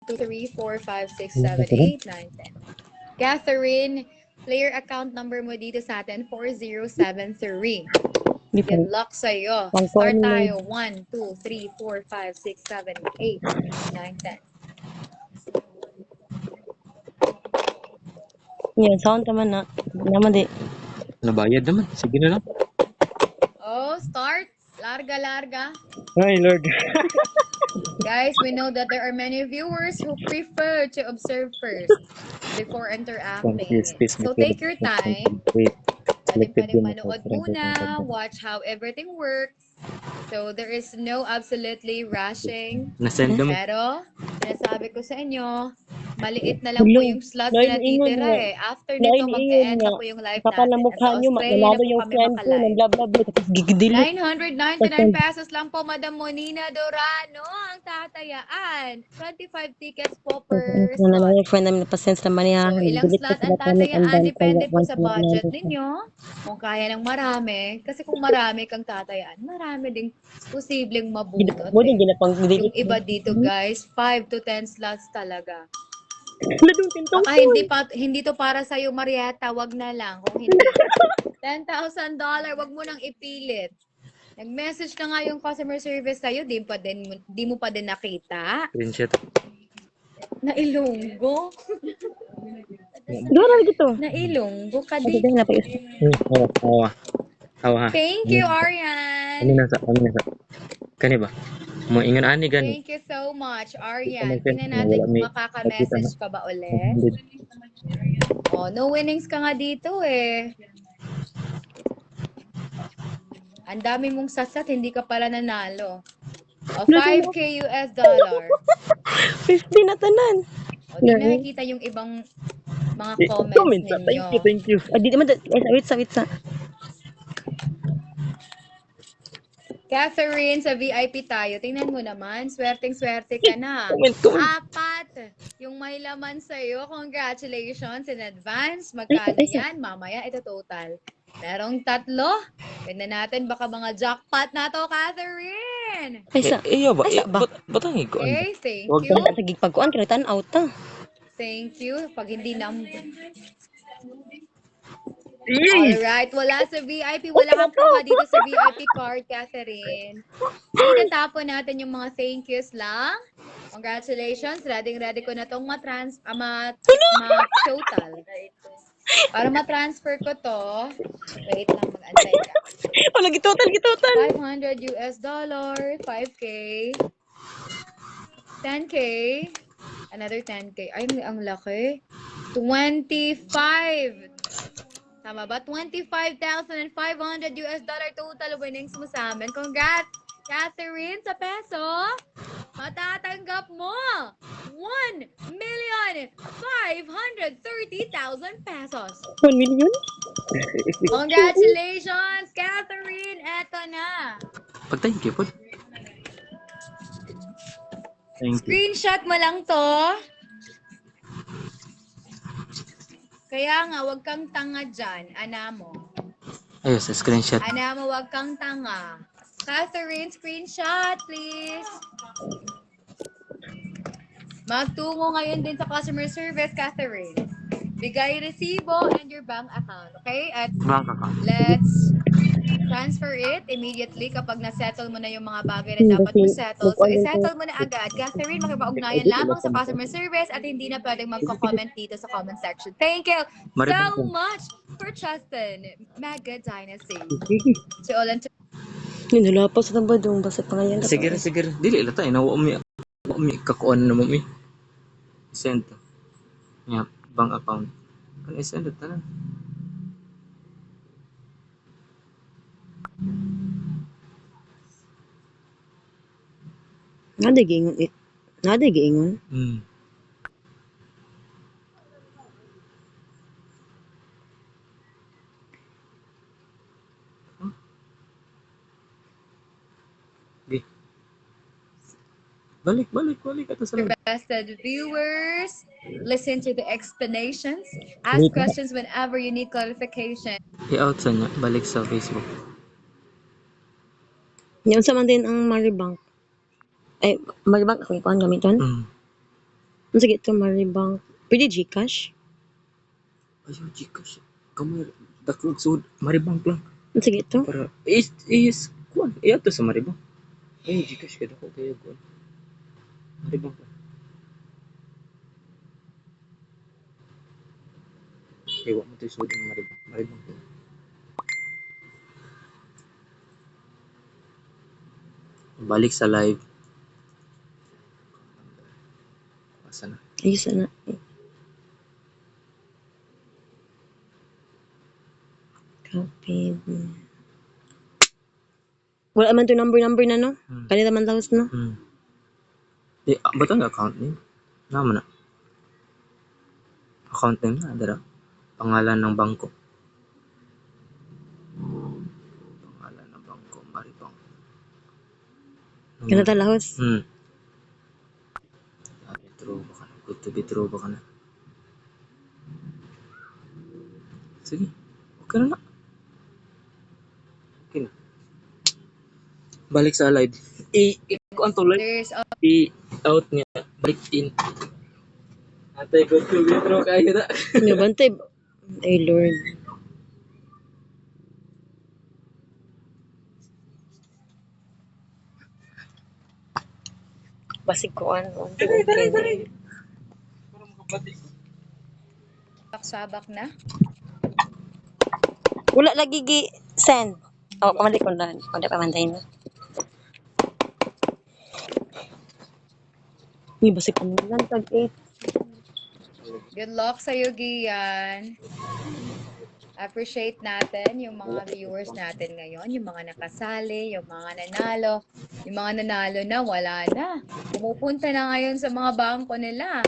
2, 3, 4, 5, 6, 7, 8, 9, 10. Catherine, player account number mo dito sa atin, 4073. Good luck sa'yo. Start tayo. 1, 2, 3, 4, 5, 6, 7, 8, 9, 10. Yan, sound naman na. Naman di. Nabayad naman. Sige na lang. Oh, start. Larga, larga. Ay, Lord. Guys, we know that there are many viewers who prefer to observe first before interacting. So take your time. Pwedeng manood muna, watch how everything works. So there is no absolutely rushing. Nasend naman. Pero, sinasabi ko sa inyo, maliit na lang po yung slots na natitira eh. After nito, mag-e-end na po yung live Kapal natin. na mukha Nasa nyo, Australia na manalo po yung kami friend ko, makalive. nang blah blah blah, tapos gigidili. 999 pesos lang po, Madam Monina Dorano, ang tatayaan. 25 tickets po per Ano na slot. yung friend namin na pasensya naman niya. So, ilang slot ang tatayaan, depende po sa budget ninyo. Kung kaya ng marami, kasi kung marami kang tatayaan, marami ding posibleng mabutot. Pwede din na pang Yung iba dito, guys, 5 to 10 slots talaga. Ladungtin tong Baka hindi to para sa iyo, Marietta, wag na lang. Kung hindi, $10,000, wag mo nang ipilit. Nag-message na nga yung customer service sa'yo, di mo pa din nakita. Screenshot. Nailunggo. Doon dito. Nailunggo ka Pwede di. din na pa yun. Hawa. Thank you, Arian. Kani nasa. Kani ba? Mo ingon ani gani. Thank you so much, Arian. Tingnan natin kung makaka-message ka ba ulit. Oh, no winnings ka nga dito eh. Ang dami mong sasat, hindi ka pala nanalo. O, $5K. 50 na tanan. O, di nakikita yung ibang mga comments ninyo. Thank you. Di naman, wait sa. Catherine, sa VIP tayo. Tingnan mo naman, swerteng-swerte ka na. Comment. 4 yung may laman sa'yo. Congratulations in advance. Magkano yan? Mamaya ito total. Merong 3. Tignan natin, baka mga jackpot na to, Catherine. Isa. Ba? Isa ba? Batang ko. Okay, thank Huwag you. Sa gigpagkuan, kalitan out ta. Thank you. Pag hindi Alright, wala sa VIP. Wala kang kuha dito sa VIP card, Catherine. Itatapon natin yung mga thank yous lang. Congratulations. Ready ko na itong ma-total. Para ma-transfer ko to, wait lang, mag-antay ka. Wala, gitotal. $500, 5K, 10K, another 10K. Ay, ang laki. 25. Tama ba? $25,500 total winnings mo sa amin. Congrats, Catherine, sa peso. Matatanggap mo 1,530,000 pesos. 1 million? Congratulations, Catherine! Eto na. Thank you po. Thank you. Screenshot mo lang to. Kaya nga, wag kang tanga dyan. Ana mo. Ayos, screenshot. Ana mo, wag kang tanga. Catherine, screenshot, please. Magtungo ngayon din sa customer service, Catherine. Bigay resibo and your bank account, okay? At let's transfer it immediately kapag na-settle mo na yung mga bagay na dapat mo settle. So, i-settle mo na agad. Catherine, makipag-ugnayan lamang sa customer service at hindi na pwedeng magko-comment dito sa comment section. Thank you so much for trusting Mega Dynasty. To all and to Yun, wala pa sa tambadong. Basta pangalan. Sige. Dili lata ina wa mi kakuan na mo mi. Send. Yeah, bank account. Kan i-send it na. Nada giingon. Balik ato sa Invested viewers, listen to the explanations, ask questions whenever you need clarification. i-out sa niya, balik sa Facebook. Yan sa man din ang Maribank. Maribank, ako ikuan gamiton. Sige ito, Maribank. Pwede Gcash? Ayaw, Gcash. Kamu, dakog so, Maribank lang. Sige ito. Para, kuan, to sa Maribank. Ay, Gcash ka dako, kaya kuan. Maribank lang. Ewa mo to yung Maribank. Maribank lang. Balik sa live. Asa na? Ayos na. Copy. Wala man to number na no? Kanina man tapos no? Ba't ang account name? Naman na. Account name na, dara. Pangalan ng bangko. Pangalan ng bangko, Maribank. Kana talahos. Withdraw ba ka na? Good to withdraw ba ka na? Sige. Okay na na. Okay na. Balik sa live. Kuan to live. There's a I-out niya. Balik in. Atay, good to withdraw kayo na. Nga bantay. Ay Lord. Basig ko ano. Okay. sabak na. Wala lagi gi send. Oh, pamalik ko na. Wala pa manday na. Ni basig ko na tag 8. Good luck sa'yo, Gian. Appreciate natin yung mga viewers natin ngayon, yung mga nakasali, yung mga nanalo. Yung mga nanalo na, wala na. Pumupunta na ngayon sa mga bangko nila.